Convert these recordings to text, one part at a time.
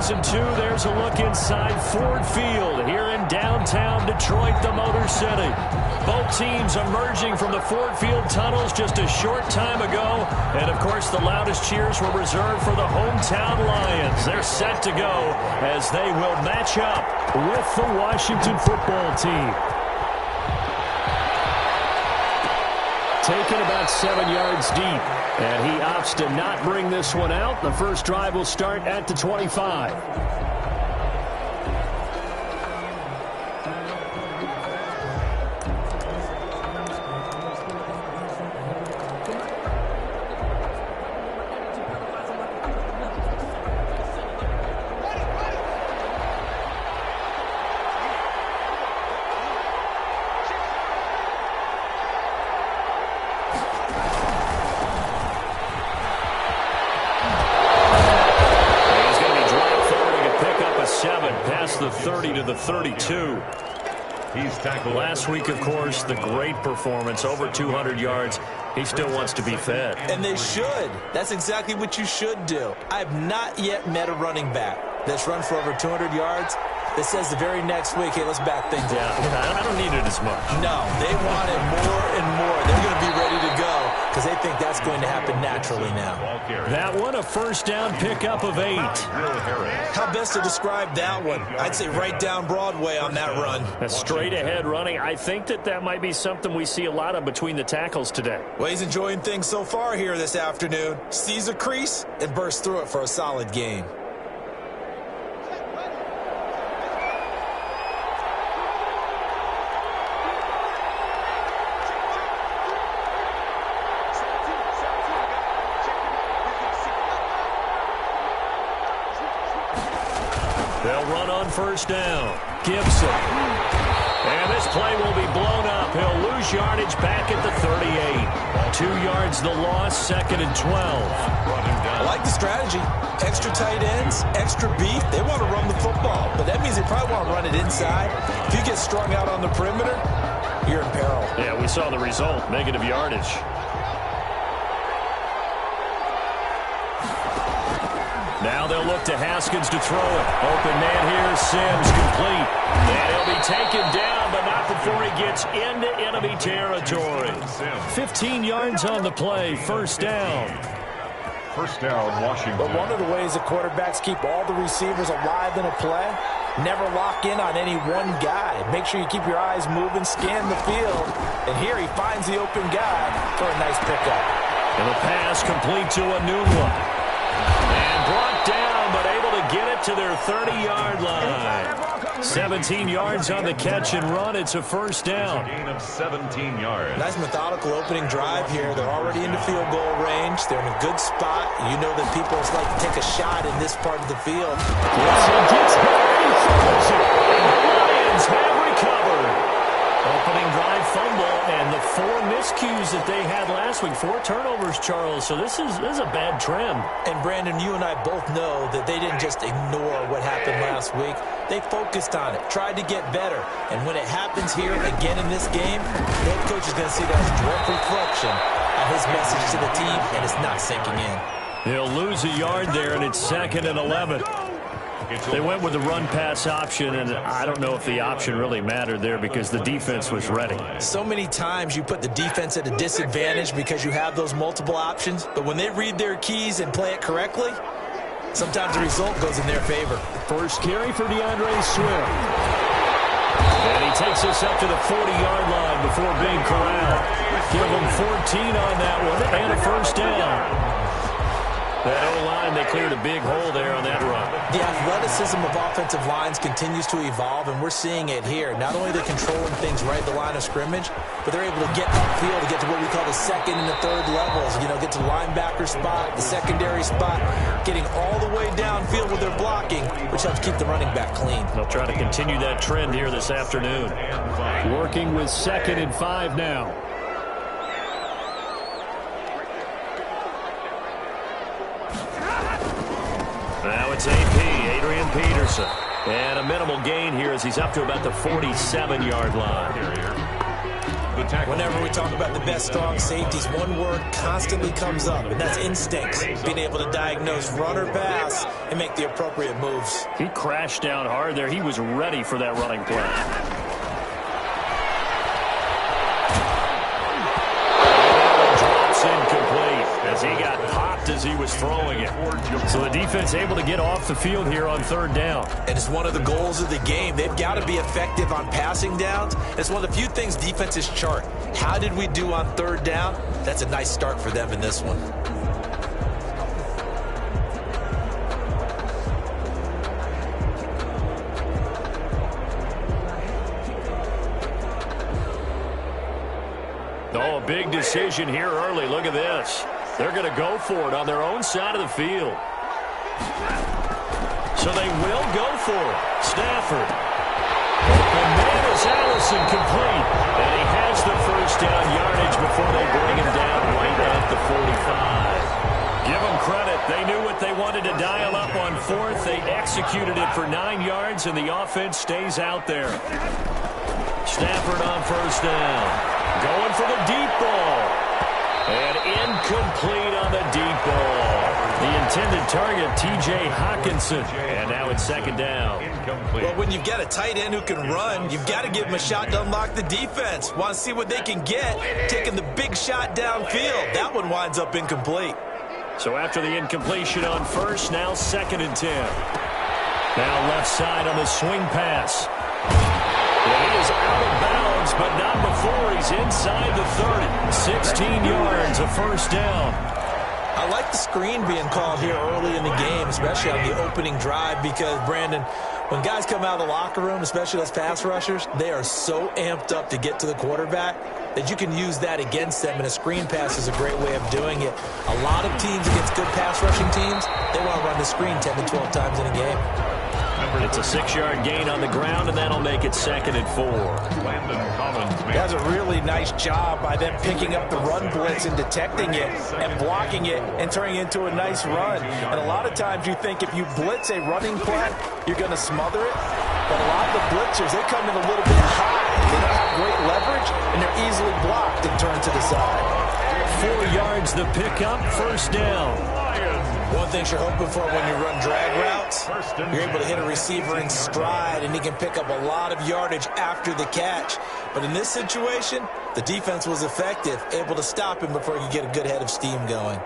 2nd and 2. There's a look inside Ford Field here in downtown Detroit, the Motor City. Both teams emerging from the Ford Field tunnels just a short time ago. And, of course, the loudest cheers were reserved for the hometown Lions. They're set to go as they will match up with the Washington football team. Taken about 7 yards deep, and he opts to not bring this one out. The first drive will start at the 25. The 30 to the 32. He's tackled. Last week, of course, the great performance, over 200 yards. He still wants to be fed. And they should. That's exactly what you should do. I have not yet met a running back that's run for over 200 yards that says the very next week, hey, let's back things up. I don't need it as much. No, they want it more and more. They're going to be ready to go because they think that's going to happen naturally now. That one, a first down pickup of 8. How best to describe that one? I'd say right down Broadway on that run. A straight ahead running. I think that might be something we see a lot of between the tackles today. Well, he's enjoying things so far here this afternoon. Sees a crease and bursts through it for a solid gain. They'll run on first down. Gibson. And this play will be blown up. He'll lose yardage back at the 38. 2 yards the loss, 2nd and 12. I like the strategy. Extra tight ends, extra beef. They want to run the football, but that means they probably want to run it inside. If you get strung out on the perimeter, you're in peril. Yeah, we saw the result, negative yardage. Now they'll look to Haskins to throw it. Open man here, Sims, complete. And he'll be taken down, but not before he gets into enemy territory. 15 yards on the play, first down. First down, Washington. But one of the ways that quarterbacks keep all the receivers alive in a play, never lock in on any one guy. Make sure you keep your eyes moving, scan the field. And here he finds the open guy for a nice pickup. And the pass complete to a new one. And brought down, but able to get it to their 30-yard line. 17 yards on the catch and run. It's a first down. It's a gain of 17 yards. Nice methodical opening drive here. They're already into field goal range. They're in a good spot. You know that people like to take a shot in this part of the field. Gets Lions have recovered. Opening drive fumble, and the 4 miscues that they had last week. 4 turnovers, Charles. So this is a bad trend. And, Brandon, you and I both know that they didn't just ignore what happened last week. They focused on it, tried to get better. And when it happens here again in this game, the head coach is going to see that as a direct reflection of his message to the team, and it's not sinking in. They'll lose a yard there, and it's 2nd and 11. They went with the run-pass option, and I don't know if the option really mattered there because the defense was ready. So many times you put the defense at a disadvantage because you have those multiple options, but when they read their keys and play it correctly, sometimes the result goes in their favor. First carry for DeAndre Swift. And he takes us up to the 40-yard line before being corralled. Give him 14 on that one and a first down. That O-line, they cleared a big hole there on that run. The athleticism of offensive lines continues to evolve, and we're seeing it here. Not only are they controlling things right at the line of scrimmage, but they're able to get upfield to get to what we call the 2nd and the 3rd levels. You know, get to the linebacker spot, the secondary spot, getting all the way downfield with their blocking, which helps keep the running back clean. They'll try to continue that trend here this afternoon. Working with 2nd and 5 now. Now it's AP, Adrian Peterson. And a minimal gain here as he's up to about the 47-yard line. The tackle. Whenever we talk about the best strong safeties, one word constantly comes up, and that's instincts. Being able to diagnose run or pass and make the appropriate moves. He crashed down hard there. He was ready for that running play. Drops incomplete as he got popped as he was throwing it. So the defense able to get off the field here on third down. And it's one of the goals of the game. They've got to be effective on passing downs. It's one of the few things defenses chart. How did we do on third down? That's a nice start for them in this one. Oh, a big decision here early. Look at this. They're going to go for it on their own side of the field. So they will go for it. Stafford. Open man is Allison complete. And he has the first down yardage before they bring him down right at the 45. Give them credit. They knew what they wanted to dial up on fourth. They executed it for 9 yards, and the offense stays out there. Stafford on first down. Going for the deep ball. And incomplete on the deep ball. The intended target, T.J. Hawkinson. And now it's second down. Incomplete. Well, when you've got a tight end who can run, you've got to give him a shot to unlock the defense. Want to see what they can get, taking the big shot downfield. That one winds up incomplete. So after the incompletion on first, now second and 10. Now left side on the swing pass. And he is out of bounds, but not before he's inside the 30. 16 yards, a first down. I like the screen being called here early in the game, especially on the opening drive, because, Brandon, when guys come out of the locker room, especially those pass rushers, they are so amped up to get to the quarterback that you can use that against them, and a screen pass is a great way of doing it. A lot of teams against good pass rushing teams, they want to run the screen 10 to 12 times in a game. It's a 6-yard gain on the ground, and that'll make it second and 4. That's a really nice job by them picking up the run blitz and detecting it and blocking it and turning it into a nice run. And a lot of times you think if you blitz a running play, you're going to smother it. But a lot of the blitzers, they come in a little bit high. They don't have great leverage, and they're easily blocked and turned to the side. 4 yards the pickup, first down. One thing you're hoping for when you run drag routes, you're able to hit a receiver in stride, and he can pick up a lot of yardage after the catch. But in this situation, the defense was effective, able to stop him before he could get a good head of steam going.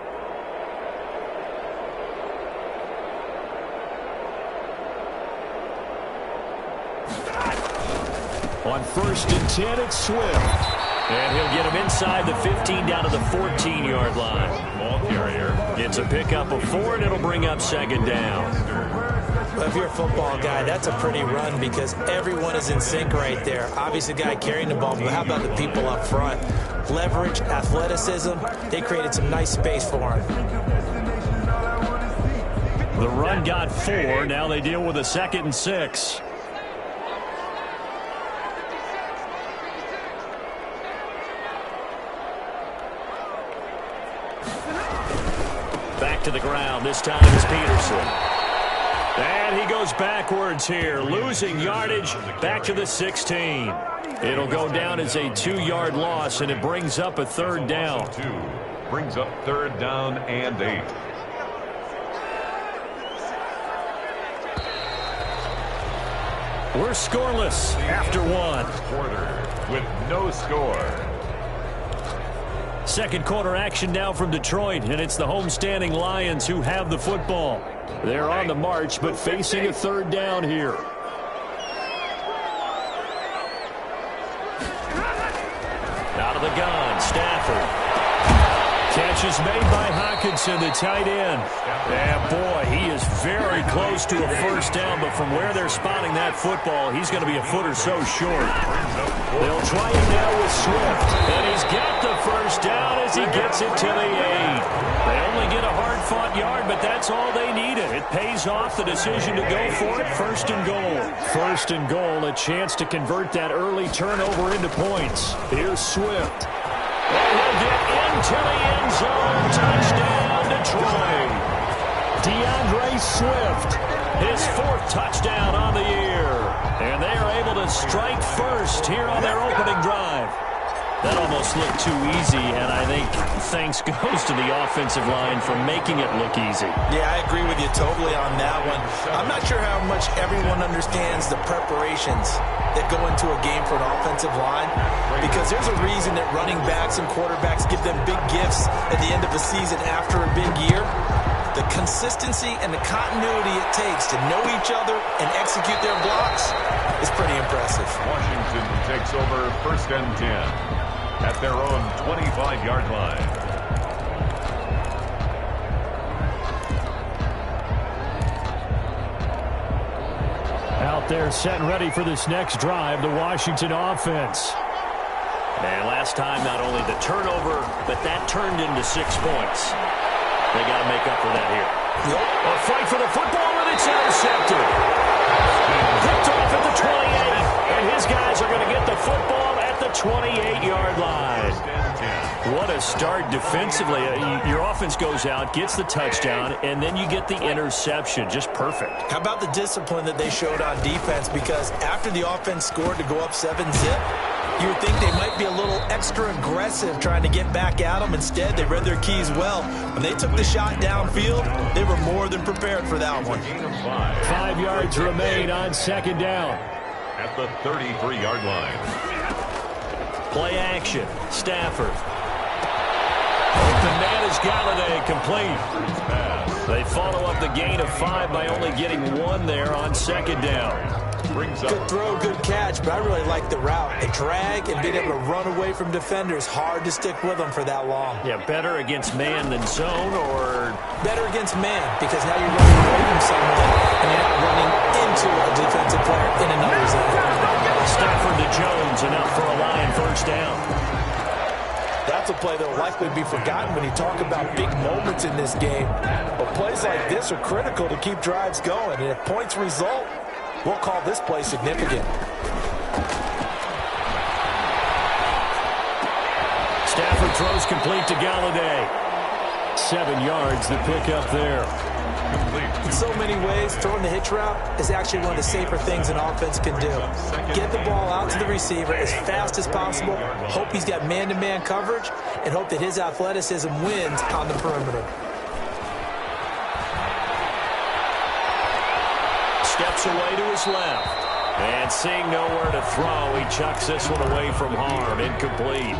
On first and 10, it's Swift. And he'll get him inside the 15 down to the 14-yard line. Ball carrier. It's a pickup of 4, and it'll bring up second down. Well, if you're a football guy, that's a pretty run because everyone is in sync right there. Obviously, the guy carrying the ball, but how about the people up front? Leverage, athleticism, they created some nice space for him. The run got 4. Now they deal with a second and 6. Back to the ground. This time is Peterson. And he goes backwards here, losing yardage back to the 16. It'll go down as a 2-yard loss, and it brings up a third down. Brings up third down and 8. We're scoreless after 1. Quarter with no score. Second quarter action now from Detroit, and it's the homestanding Lions who have the football. They're on the march, but facing a third down here. Out of the gun, Stafford. Catch is made by Hawkinson, the tight end. And boy, he is very close to a first down, but from where they're spotting that football, he's going to be a foot or so short. They'll try it now with Swift, and he's got the first down as he gets it to the 8. They only get a hard-fought yard, but that's all they needed. It pays off the decision to go for it, first and goal. First and goal, a chance to convert that early turnover into points. Here's Swift. And he'll get into the end zone. Touchdown, Detroit. DeAndre Swift, his 4th touchdown on the year. And they are able to strike first here on their opening drive. That almost looked too easy, and I think thanks goes to the offensive line for making it look easy. Yeah, I agree with you totally on that one. I'm not sure how much everyone understands the preparations that go into a game for an offensive line, because there's a reason that running backs and quarterbacks give them big gifts at the end of the season after a big year. The consistency and the continuity it takes to know each other and execute their blocks is pretty impressive. Washington takes over 1st and 10. At their own 25-yard line. Out there set and ready for this next drive, the Washington offense. And last time, not only the turnover, but that turned into 6 points. They got to make up for that here. Yep. A fight for the football, and it's intercepted. Picked off at the 28, and his guys are going to get the football at the 28-yard line. What a start defensively. Your offense goes out, gets the touchdown, and then you get the interception. Just perfect. How about the discipline that they showed on defense? Because after the offense scored to go up 7-zip, you would think they might be a little extra aggressive trying to get back at them. Instead, they read their keys well. When they took the shot downfield, they were more than prepared for that one. 5 yards remain on 2nd down. At the 33-yard line. Play action. Stafford. Open man is Galladay, complete. They follow up the gain of 5 by only getting 1 there on 2nd down. Good throw, good catch, but I really like the route. The drag and being able to run away from defenders, hard to stick with them for that long. Yeah, better against man than zone, or? Better against man, because now you're running away from someone and you're not running into a defensive player in another zone. Stafford to Jones, enough for a Lion 1st down. That's a play that will likely be forgotten when you talk about big moments in this game. But plays like this are critical to keep drives going, and if points result, we'll call this play significant. Stafford throws complete to Galladay. 7 yards, the pickup there. In so many ways, throwing the hitch route is actually one of the safer things an offense can do. Get the ball out to the receiver as fast as possible, hope he's got man-to-man coverage, and hope that his athleticism wins on the perimeter. Steps away to his left. And seeing nowhere to throw, he chucks this one away from harm. Incomplete.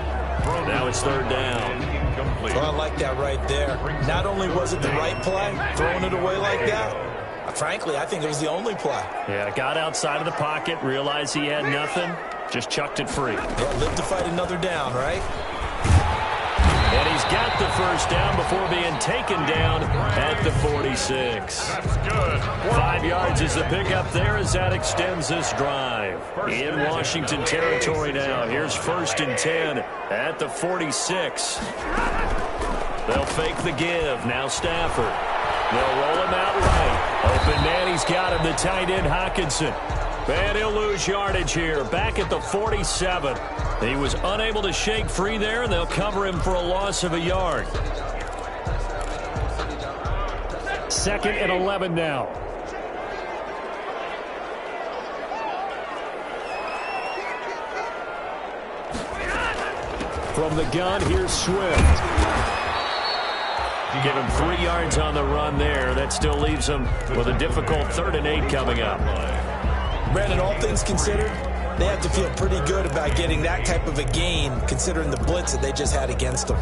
Now it's 3rd down. Well, I like that right there. Not only was it the right play, throwing it away like that, frankly, I think it was the only play. Yeah, got outside of the pocket, realized he had nothing, just chucked it free. Yeah, live to fight another down, right? And he's got the 1st down before being taken down at the 46. That's good. 5 yards is the pickup there as that extends this drive. In Washington territory now. Here's 1st and 10 at the 46. They'll fake the give. Now Stafford. They'll roll him out right. Open man, he's got him, the tight end Hockenson. And he'll lose yardage here. Back at the 47. He was unable to shake free there, and they'll cover him for a loss of a yard. 2nd and 11 now. From the gun, here's Swift. Give him 3 yards on the run there. That still leaves him with a difficult 3rd and 8 coming up. Brandon, all things considered, they have to feel pretty good about getting that type of a gain, considering the blitz that they just had against them.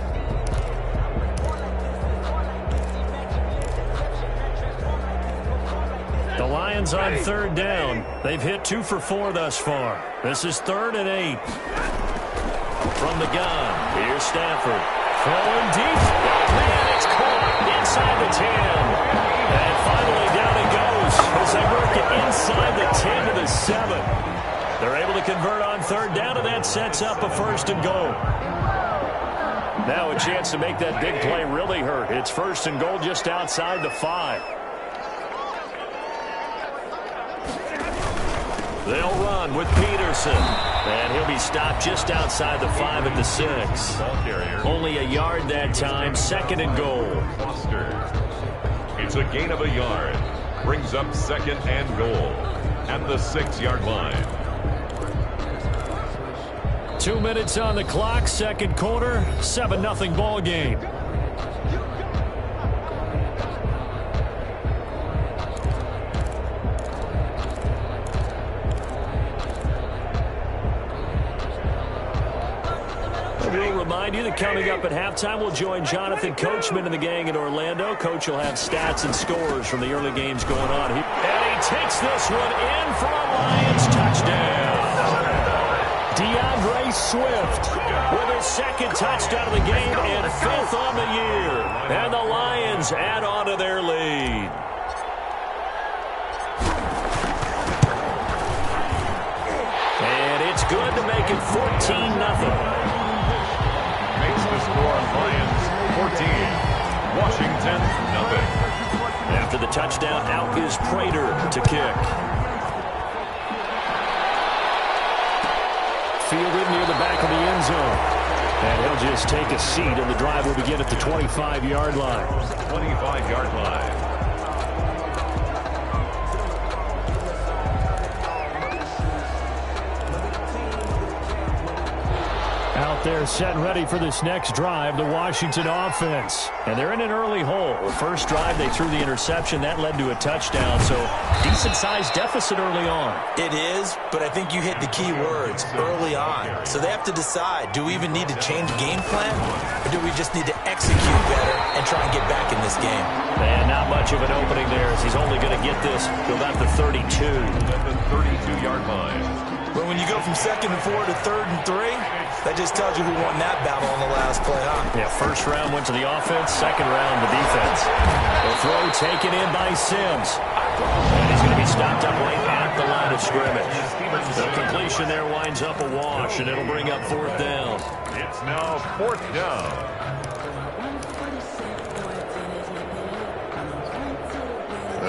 The Lions on 3rd down. They've hit 2 for 4 thus far. This is 3rd and 8. From the gun, here's Stafford. Throwing deep. Man, it's caught inside the 10. And finally down it goes as they work it inside the 10 to the 7. They're able to convert on 3rd down, and that sets up a 1st and goal. Now a chance to make that big play really hurt. It's 1st and goal just outside the 5. They'll run with Peterson. And he'll be stopped just outside the 5 at the 6. Only a yard that time. 2nd and goal. It's a gain of a yard. Brings up 2nd and goal at the 6-yard line. 2 minutes on the clock, second quarter, 7-0 ball game. We'll remind you that coming up at halftime, we'll join Jonathan Coachman and the gang in Orlando. Coach will have stats and scores from the early games going on. And he takes this one in for a Lions touchdown. DeAndre Swift with his second touchdown of the game and fifth on the year. And the Lions add on to their lead. And it's good to make it 14-0. Makes the score Lions 14, Washington nothing. After the touchdown, out is Prater to kick. Fielded near the back of the end zone. And he'll just take a seat, and the drive will begin at the 25-yard line. 25-yard line. Out there set and ready for this next drive, the Washington offense. And they're in an early hole. The first drive, they threw the interception. That led to a touchdown, so decent-sized deficit early on. It is, but I think you hit the key words, early on. So they have to decide, do we even need to change game plan, or do we just need to execute better and try and get back in this game? And not much of an opening there, as he's only going to get this to about the 32. At the 32-yard line. But when you go from 2nd and 4 to 3rd and 3, that just tells you who won that battle on the last play, huh? Yeah, first round went to the offense, second round the defense. The throw taken in by Sims. And he's going to be stopped up right at the line of scrimmage. The completion there winds up a wash, and it'll bring up 4th down. It's now 4th down.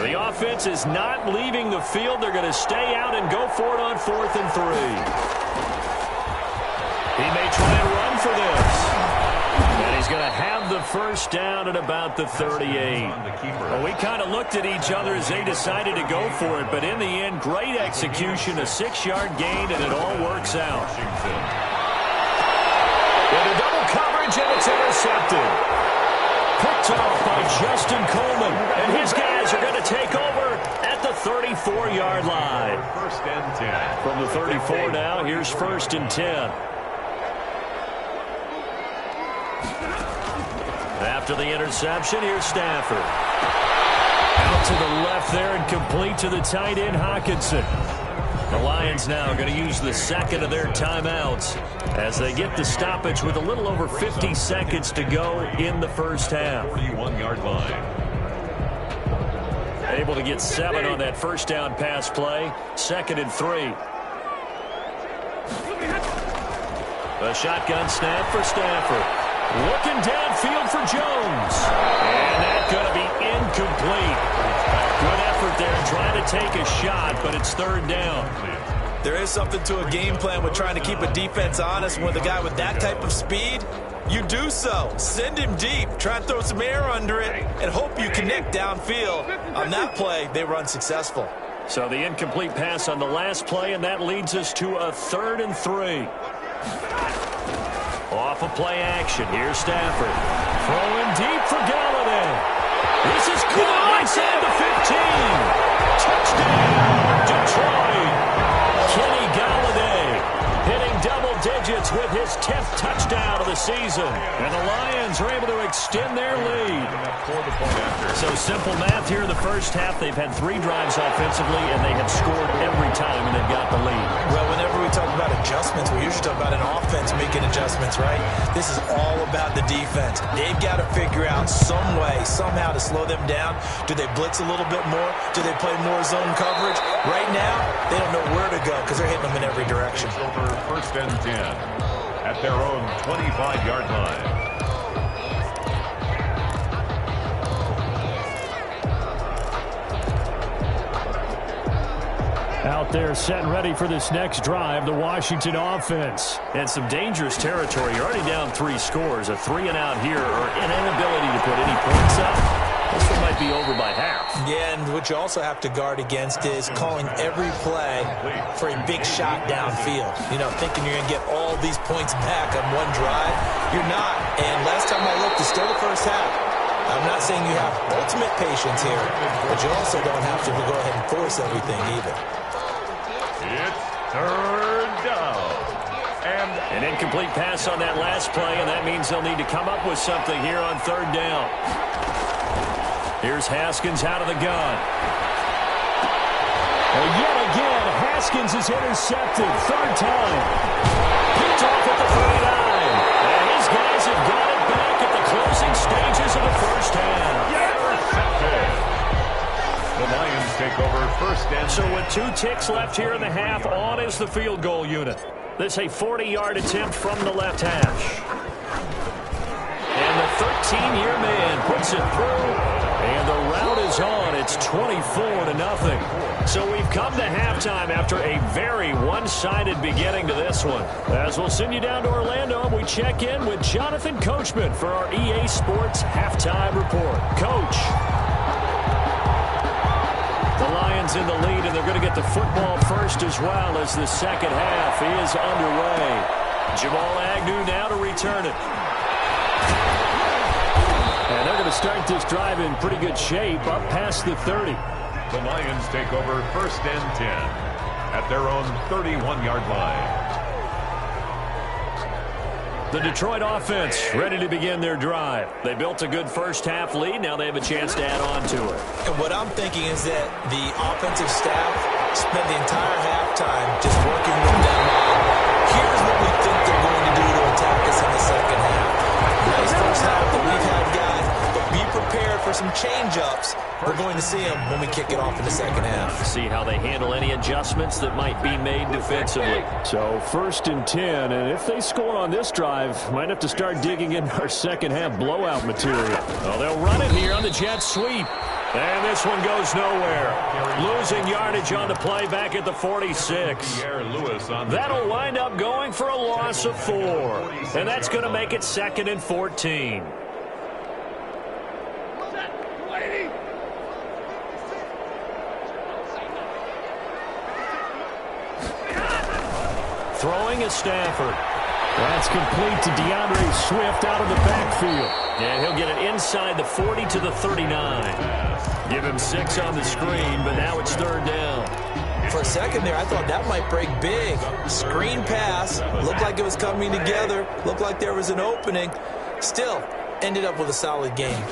The offense is not leaving the field. They're going to stay out and go for it on 4th and 3. He may try and run for this. And he's going to have the first down at about the 38. Well, we kind of looked at each other as they decided to go for it. But in the end, great execution, a 6-yard gain, and it all works out. Into double coverage, and it's intercepted. Picked off by Justin Coleman, and his guys are going to take over at the 34-yard line. 1st and 10. From the 34 now, here's 1st and 10. After the interception, here's Stafford. Out to the left there and complete to the tight end, Hockenson. The Lions now are going to use the second of their timeouts as they get the stoppage with a little over 50 seconds to go in the first half. 41-yard line. Able to get 7 on that first down pass play. 2nd and 3. A shotgun snap for Stafford. Looking downfield for Jones. And that's going to be incomplete. Good effort there trying to take a shot, but it's 3rd down. There is something to a game plan with trying to keep a defense honest. With a guy with that type of speed, you do so. Send him deep. Try and throw some air under it and hope you connect downfield. On that play, they run successful. So the incomplete pass on the last play, and that leads us to a 3rd and 3. Off of play action. Here's Stafford. Throwing deep for Galladay. This is caught inside the 15. Touchdown, Detroit. Kenny Galladay hitting double digits with his 10th touchdown of the season. And the Lions are able to extend their lead. So simple math here in the first half. They've had 3 drives offensively, and they have scored every time, and they've got the lead. Well, whenever we talk about adjustments, we usually talk about an offense making adjustments, right? This is all about the defense. They've got to figure out some way, somehow to slow them down. Do they blitz a little bit more? Do they play more zone coverage? Right now, they don't know where to go because they're hitting them in every direction. Over 1st and 10 at their own 25-yard line. Out there set and ready for this next drive, the Washington offense. And some dangerous territory. You're already down 3 scores. A 3-and-out here, or an inability to put any points up. This one might be over by half. Yeah, and what you also have to guard against is calling every play for a big shot downfield. You know, thinking you're going to get all these points back on one drive. You're not. And last time I looked, it's still the first half. I'm not saying you have ultimate patience here, but you also don't have to go ahead and force everything either. It's third down. And an incomplete pass on that last play, and that means they'll need to come up with something here on third down. Here's Haskins out of the gun. And yet again, Haskins is intercepted. Third time. Picked off at the 39. And his guys have got it back at the closing stages of the first half. intercepted. The Lions take over first and 10. So with 2 ticks left here in the half, on is the field goal unit. This a 40-yard attempt from the left hash. And the 13-year man puts it through. And the route is on. It's 24-0. So we've come to halftime after a very one-sided beginning to this one. As we'll send you down to Orlando, we check in with Jonathan Coachman for our EA Sports Halftime Report. Coach. The Lions in the lead, and they're going to get the football first as well as the second half is underway. Jamal Agnew now to return it. And they're going to start this drive in pretty good shape, up past the 30. The Lions take over first and 10 at their own 31-yard line. The Detroit offense ready to begin their drive. They built a good first half lead. Now they have a chance to add on to it. And what I'm thinking is that the offensive staff spent the entire halftime just working with them on, here's what we think they're going to do to attack us in the second half. Nice first half that we've had, guys, but be prepared for some change-ups. We're going to see them when we kick it off in the second half. See how they handle any adjustments that might be made defensively. So first and 10, and if they score on this drive, might have to start digging in our second half blowout material. Well, they'll run it here on the jet sweep. And this one goes nowhere. Losing yardage on the play back at the 46. That'll wind up going for a loss of 4. And that's going to make it 2nd and 14. Throwing is Stafford. That's complete to DeAndre Swift out of the backfield. And he'll get it inside the 40 to the 39. Give him 6 on the screen, but now it's third down. For a second there, I thought that might break big. Screen pass. Looked like it was coming together. Looked like there was an opening. Still, ended up with a solid game.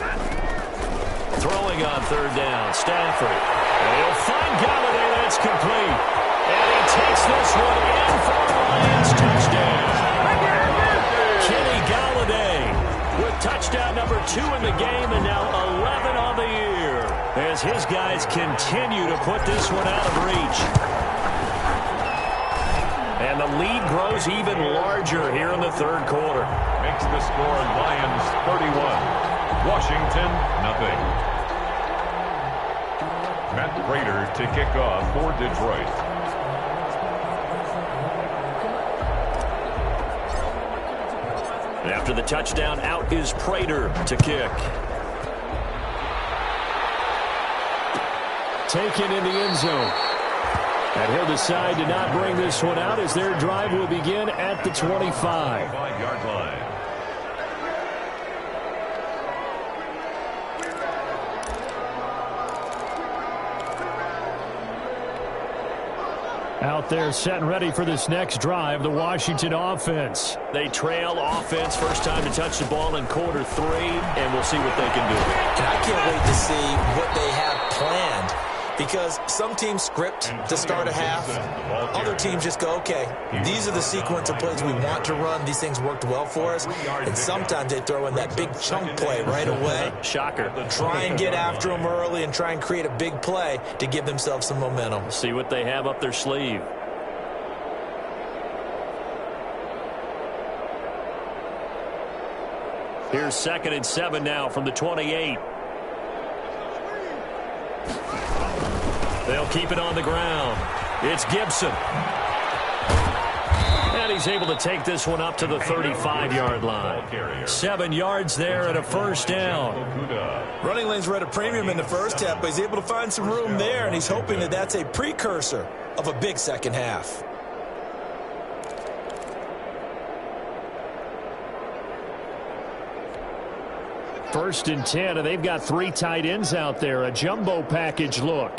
Throwing on third down, Stafford. And he'll find Galladay. That's complete. And he takes this one in for a Lions touchdown. Kenny Galladay with touchdown number 2 in the game and now 11 on the year as his guys continue to put this one out of reach. And the lead grows even larger here in the third quarter. Makes the score Lions 31. Washington, nothing. Matt Prater to kick off for Detroit. After the touchdown, out is Prater to kick. Taken in the end zone. And he'll decide to not bring this one out as their drive will begin at the 25. 5-yard line. Out there set and ready for this next drive, the Washington offense. They trail offense, first time to touch the ball in quarter 3, and we'll see what they can do. And I can't wait to see what they have planned, because some teams script to start a half. Other teams just go, okay, these are the sequence of plays we want to run. These things worked well for us. And sometimes they throw in that big chunk play right away. Shocker. Try and get after them early and try and create a big play to give themselves some momentum. See what they have up their sleeve. Here's 2nd and 7 now from the 28. They'll keep it on the ground. It's Gibson. And And he's able to take this one up to the 35-yard line. 7 yards there and a first down. Running lanes were at a premium in the first half, but he's able to find some room there, and he's hoping that that's a precursor of a big second half. First and 10, and they've got 3 tight ends out there. A jumbo package look.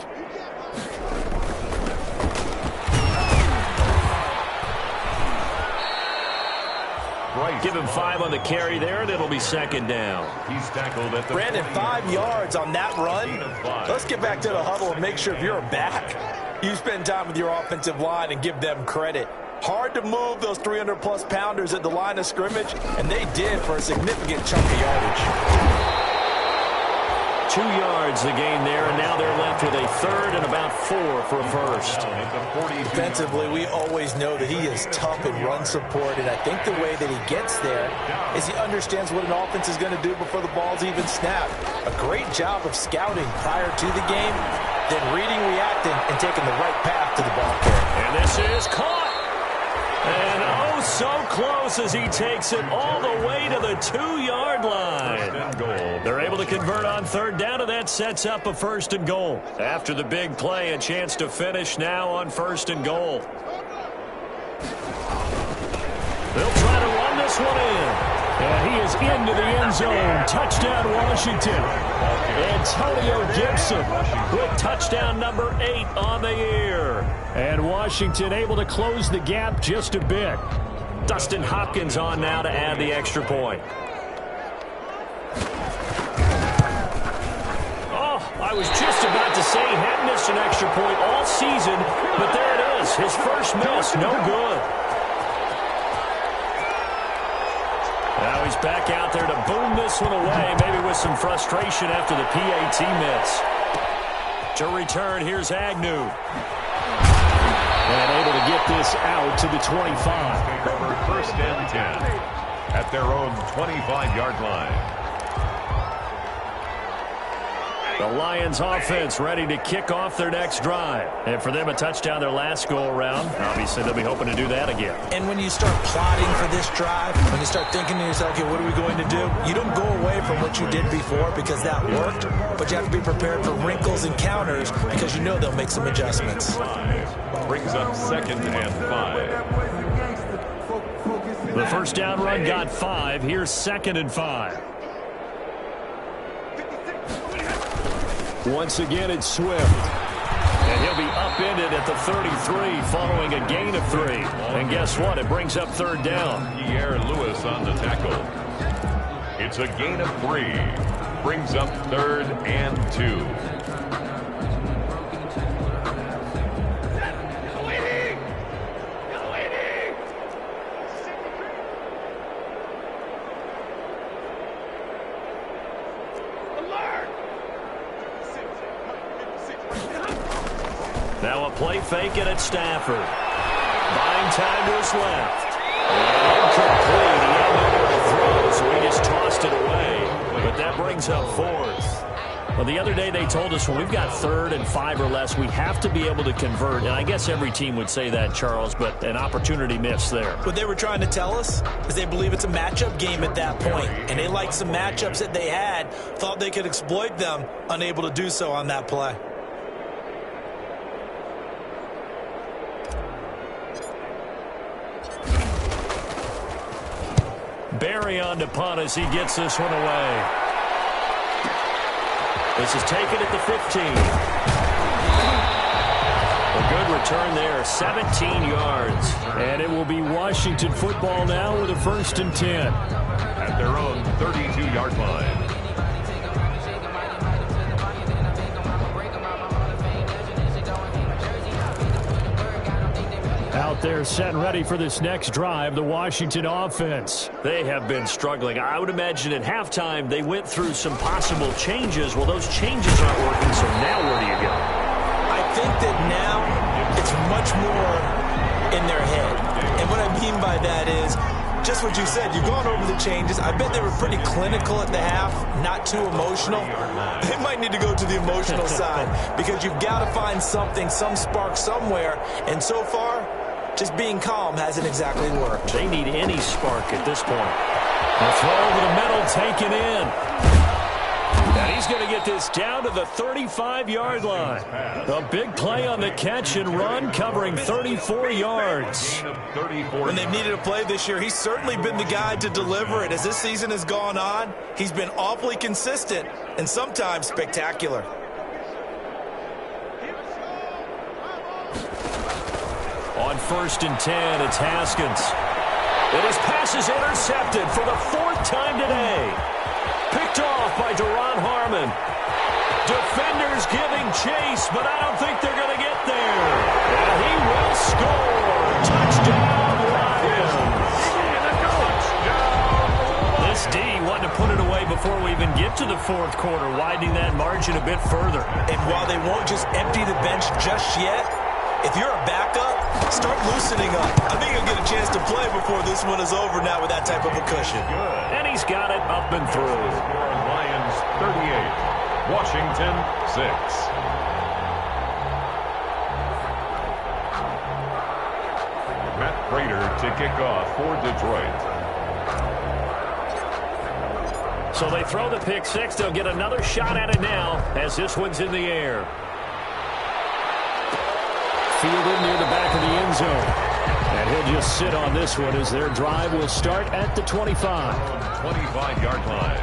Give him 5 on the carry there, and it'll be second down. He's tackled at the Brandon, 5 yards on that run. Let's get back to the huddle and make sure if you're a back, you spend time with your offensive line and give them credit. Hard to move those 300-plus pounders at the line of scrimmage, and they did for a significant chunk of yardage. 2 yards the gain there, and now they're left with a third and about 4 for a first. Defensively, we always know that he is tough in run support, and I think the way that he gets there is he understands what an offense is going to do before the ball's even snapped. A great job of scouting prior to the game, then reading, reacting, and taking the right path to the ball carrier. And this is caught. And oh, so close as he takes it all the way to the 2-yard line. They're able to convert on third down, and that sets up a first and goal. After the big play, a chance to finish now on first and goal. They'll try to run this one in. And he is into the end zone. Touchdown, Washington. Antonio Gibson with touchdown number 8 on the year. And Washington able to close the gap just a bit. Dustin Hopkins on now to add the extra point. Oh, I was just about to say he hadn't missed an extra point all season, but there it is. His first miss, no good. Now he's back out there to boom this one away, maybe with some frustration after the PAT miss. To return, here's Agnew. And able to get this out to the 25. Cover first and 10 at their own 25-yard line. The Lions offense ready to kick off their next drive. And for them, a touchdown their last go-around. Obviously, they'll be hoping to do that again. And when you start plotting for this drive, when you start thinking to yourself, okay, what are we going to do? You don't go away from what you did before because that worked, but you have to be prepared for wrinkles and counters because you know they'll make some adjustments. Brings up second and 5. The first down run got 5. Here's second and 5. Once again, it's Swift. And he'll be upended at the 33 following a gain of 3. And guess what? It brings up third down. Pierre Lewis on the tackle. It's a gain of 3. Brings up third and 2. Now a play fake it at Stafford. Buying time to his left. Incomplete. He had nowhere to throw, so he just tossed it away. But that brings up fourth. Well, the other day they told us when we've got third and 5 or less, we have to be able to convert. And I guess every team would say that, Charles, but an opportunity missed there. What they were trying to tell us is they believe it's a matchup game at that point. And they liked some matchups that they had, thought they could exploit them, unable to do so on that play. Barry on to punt as he gets this one away. This is taken at the 15. A good return there, 17 yards. And it will be Washington football now with a first and 10. At their own 32-yard line. Out there set and ready for this next drive, the Washington offense. They have been struggling. I would imagine at halftime they went through some possible changes. Well, those changes aren't working, so now where do you go? I think that now it's much more in their head. And what I mean by that is just what you said. You've gone over the changes. I bet they were pretty clinical at the half, not too emotional. They might need to go to the emotional side because you've got to find something, some spark somewhere. And so far, just being calm hasn't exactly worked. They need any spark at this point. A throw over the middle taken in. And he's going to get this down to the 35-yard line. A big play on the catch and run, covering 34 yards. When they've needed a play this year, he's certainly been the guy to deliver it. As this season has gone on, he's been awfully consistent and sometimes spectacular. On 1st and 10, it's Haskins. And his pass is intercepted for the 4th time today. Picked off by Duron Harmon. Defenders giving chase, but I don't think they're going to get there. And he will score. Touchdown, Lions. This D wanted to put it away before we even get to the 4th quarter, widening that margin a bit further. And while they won't just empty the bench just yet, if you're a backup, start loosening up. I think he'll get a chance to play before this one is over now with that type of a cushion. Good. And he's got it up and through. Lions 38, Washington 6. Matt Prater to kick off for Detroit. So they throw the pick six. They'll get another shot at it now as this one's in the air. Fielded near the back of the end zone. And he'll just sit on this one as their drive will start at the 25. 25-yard line.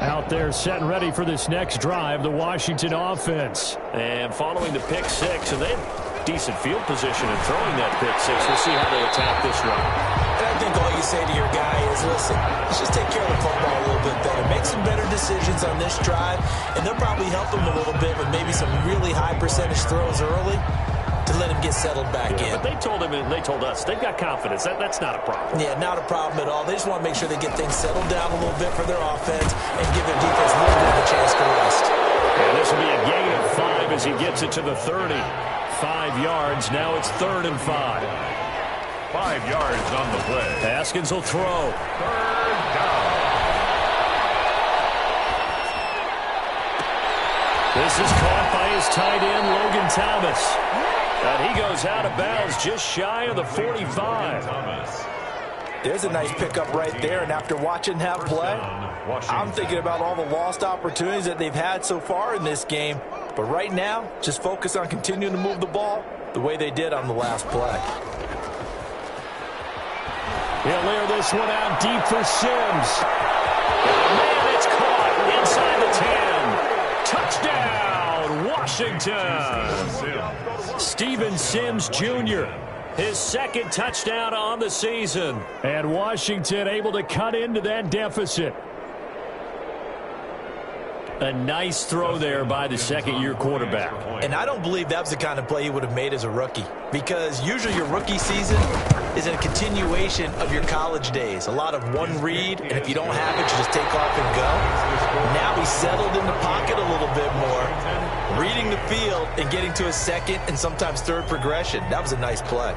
Out there set and ready for this next drive, the Washington offense. And following the pick six, and they have decent field position in throwing that pick six. We'll see how they attack this run. And I think all you say to your guy is, listen, let's just take care of the football a little bit better. Make some better decisions on this drive, and they'll probably help him a little bit with maybe some really high percentage throws early to let him get settled back in. But they told him and they told us they've got confidence. That's not a problem. Yeah, not a problem at all. They just want to make sure they get things settled down a little bit for their offense and give their defense a little bit of a chance to rest. And this will be a gain of 5 as he gets it to the 30. 5 yards. Now it's 3rd and 5. 5 yards on the play. Haskins will throw. 3rd down. This is caught by his tight end, Logan Thomas. And he goes out of bounds just shy of the 45. There's a nice pickup right there, and after watching that play, I'm thinking about all the lost opportunities that they've had so far in this game. But right now, just focus on continuing to move the ball the way they did on the last play. He'll layer this one out deep for Sims. Man, it's caught inside the 10. Touchdown, Washington. Steven Sims Jr., his 2nd touchdown on the season. And Washington able to cut into that deficit. A nice throw there by the 2nd-year quarterback. And I don't believe that was the kind of play he would have made as a rookie, because usually your rookie season is a continuation of your college days. A lot of one read, and if you don't have it, you just take off and go. Now he's settled in the pocket a little bit more, reading the field and getting to a 2nd and sometimes 3rd progression. That was a nice play.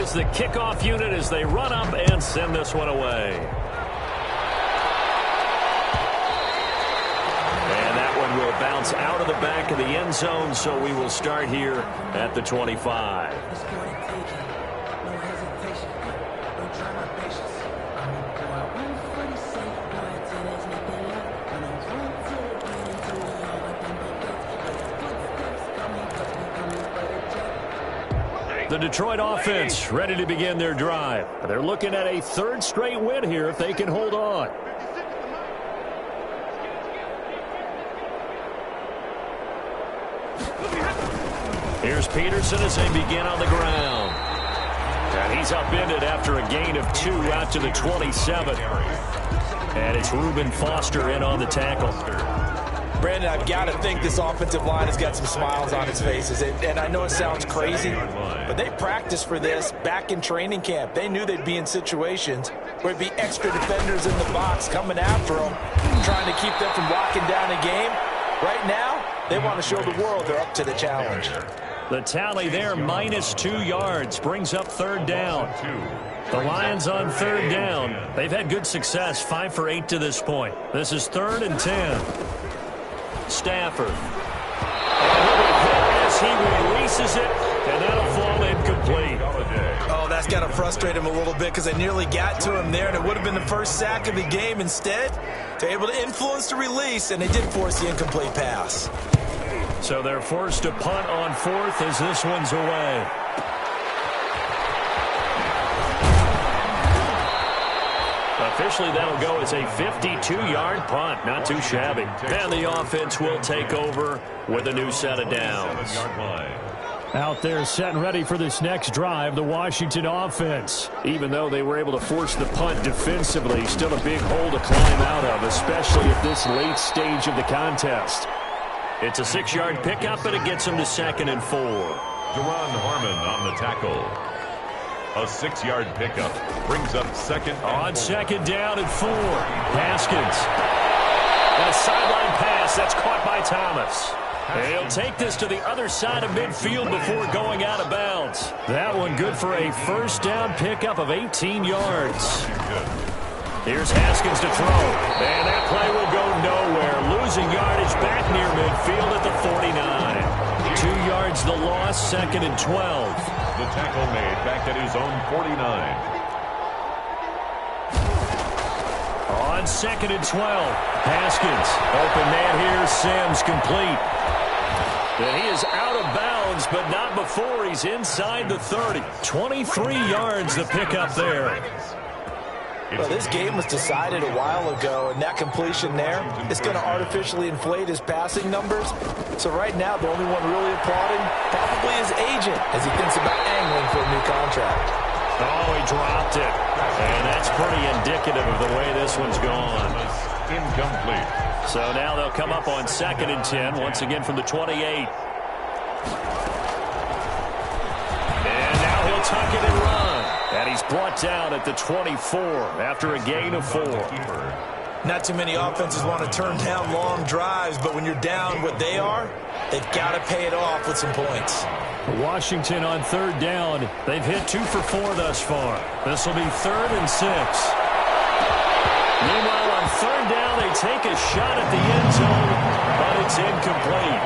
Is the kickoff unit as they run up and send this one away. And that one will bounce out of the back of the end zone, so we will start here at the 25. The Detroit offense ready to begin their drive. They're looking at a 3rd straight win here if they can hold on. Here's Peterson as they begin on the ground. And he's upended after a gain of 2 out to the 27. And it's Reuben Foster in on the tackle. Brandon, I've got to think this offensive line has got some smiles on its faces. And I know it sounds crazy, but they practiced for this back in training camp. They knew they'd be in situations where it'd be extra defenders in the box coming after them, trying to keep them from locking down a game. Right now, they want to show the world they're up to the challenge. The tally there, -2 yards, brings up third down. The Lions on third down. They've had good success, 5 for 8 to this point. This is 3rd and 10. Stafford. And he'll be hit as he releases it, and that'll fall incomplete. Oh, that's got to frustrate him a little bit because they nearly got to him there, and it would have been the first sack of the game. Instead, they're able to influence the release, and they did force the incomplete pass. So they're forced to punt on 4th as this one's away. Officially, that'll go as a 52-yard punt. Not too shabby. And the offense will take over with a new set of downs. Out there set and ready for this next drive, the Washington offense. Even though they were able to force the punt defensively, still a big hole to climb out of, especially at this late stage of the contest. It's a 6-yard pickup, and it gets them to 2nd and 4. Duron Harmon on the tackle. A 6-yard pickup brings up 2nd on 2nd down and 4. Haskins. And a sideline pass that's caught by Thomas. He'll take this to the other side of midfield before going out of bounds. That one good for a first down pickup of 18 yards. Here's Haskins to throw. And that play will go nowhere. Losing yardage back near midfield at the 49. 2 yards the loss, 2nd and 12. The tackle made back at his own 49. On 2nd and 12, Haskins. Open man here, Sims complete. And he is out of bounds, but not before he's inside the 30. 23 yards the pickup there. Well, this game was decided a while ago, and that completion there is going to artificially inflate his passing numbers. So right now, the only one really applauding probably his agent as he thinks about angling for a new contract. Oh, he dropped it. And that's pretty indicative of the way this one's gone. Incomplete. So now they'll come up on 2nd and 10, once again from the 28. And now he'll tuck it and run. And he's brought down at the 24 after a gain of 4. Not too many offenses want to turn down long drives, but when you're down what they are, they've got to pay it off with some points. Washington on third down. They've hit 2 for 4 thus far. This will be 3rd and 6. Meanwhile, on third down, they take a shot at the end zone, but it's incomplete.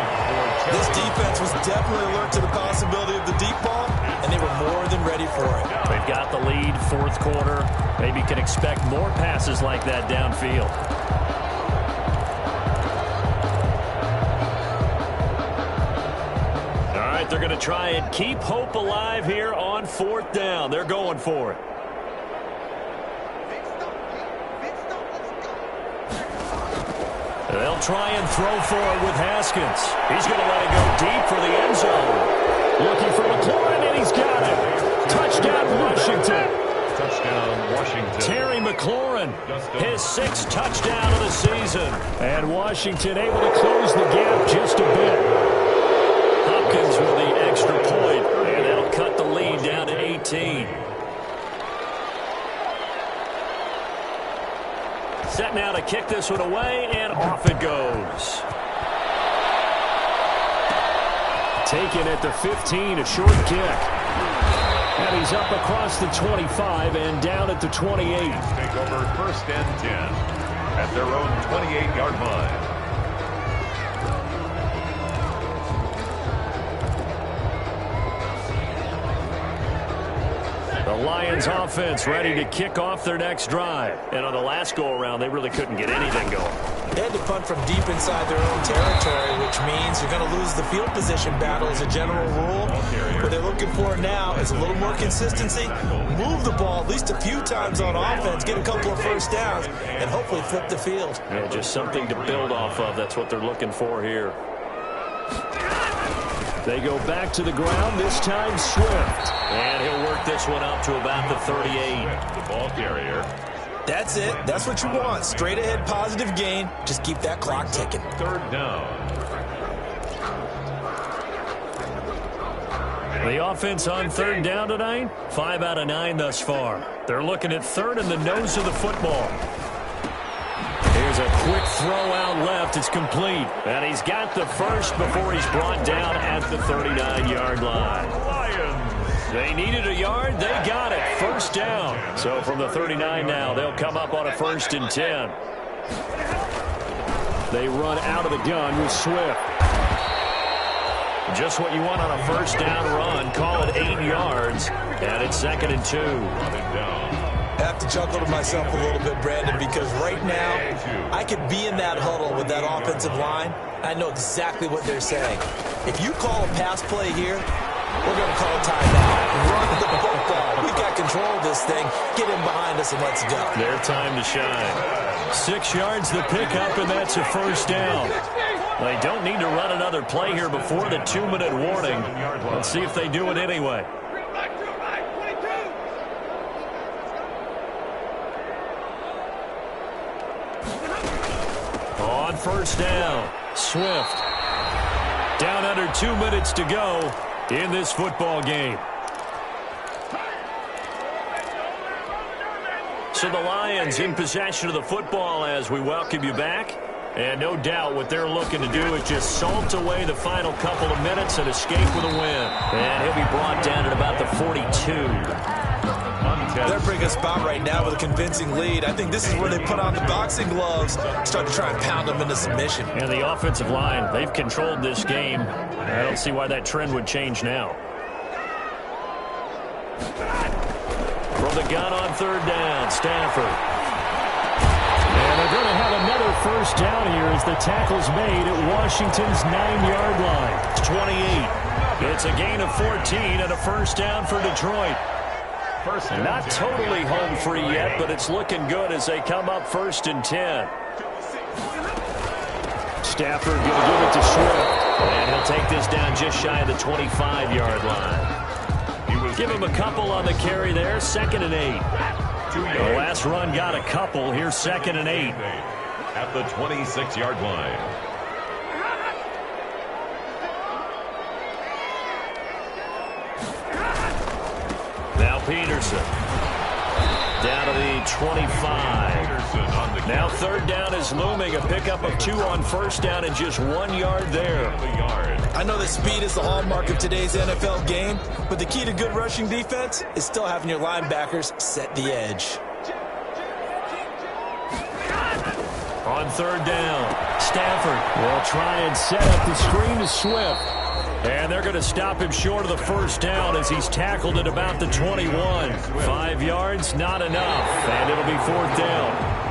This defense was definitely alert to the possibility of the deep ball, and they were more than ready for it. They've got the lead, 4th quarter. Maybe can expect more passes like that downfield. All right, they're going to try and keep hope alive here on 4th down. They're going for it. They'll try and throw for it with Haskins. He's going to let it go deep for the end zone. Looking for McLaurin, and he's got it. Touchdown, Washington. Touchdown, Washington. Terry McLaurin, his 6th touchdown of the season. And Washington able to close the gap just a bit. Hopkins with the extra point, and that'll cut the lead down to 18. Set now to kick this one away, and off it goes. Taken at the 15, a short kick. And he's up across the 25 and down at the 28. Take over 1st and 10 at their own 28-yard line. The Lions offense ready to kick off their next drive. And on the last go-around, they really couldn't get anything going. They had to punt from deep inside their own territory, which means you're going to lose the field position battle as a general rule. What they're looking for now is a little more consistency, move the ball at least a few times on offense, get a couple of first downs, and hopefully flip the field. Yeah, just something to build off of. That's what they're looking for here. They go back to the ground, this time Swift. And he'll work this one up to about the 38. The ball carrier. That's it. That's what you want. Straight ahead positive gain. Just keep that clock ticking. Third down. The offense on third down tonight, 5 out of 9 thus far. They're looking at third in the nose of the football. Here's a quick throw out left. It's complete. And he's got the first before he's brought down at the 39-yard line. Lions. They needed a yard. They got it. First down. So from the 39 now, they'll come up on a 1st and 10. They run out of the gun with Swift. Just what you want on a 1st down run. Call it 8 yards. And it's 2nd and 2. I have to chuckle to myself a little bit, Brandon, because right now I could be in that huddle with that offensive line. I know exactly what they're saying. If you call a pass play here, we're going to call timeout. Run the football. We got control of this thing. Get in behind us and let's go. Their time to shine. 6 yards the pickup, and that's a 1st down. They don't need to run another play here before the 2-minute warning. Let's see if they do it anyway. On 1st down, Swift. Down under 2 minutes to go in this football game. So the Lions in possession of the football as we welcome you back. And no doubt what they're looking to do is just salt away the final couple of minutes and escape with a win. And he'll be brought down at about the 42. They're bringing a spot right now with a convincing lead. I think this is where they put on the boxing gloves, start to try and pound them into submission. And the offensive line, they've controlled this game. I don't see why that trend would change now. From the gun on 3rd down, Stafford. And they're going to have another 1st down here as the tackle's made at Washington's 9-yard line. It's 28. It's a gain of 14 and a 1st down for Detroit. Not totally home free yet, but it's looking good as they come up 1st and 10. Stafford going to give it to Swift. And he'll take this down just shy of the 25-yard line. Give him a couple on the carry there. 2nd and 8. The last run got a couple. Here's 2nd and 8. At the 26-yard line. Now Peterson. Down to the 25. Now 3rd down is looming. A pickup of 2 on 1st down and just 1 yard there. I know that speed is the hallmark of today's NFL game, but the key to good rushing defense is still having your linebackers set the edge. On 3rd down, Stafford will try and set up the screen to Swift. And they're going to stop him short of the 1st down as he's tackled at about the 21. 5 yards, not enough. And it'll be 4th down.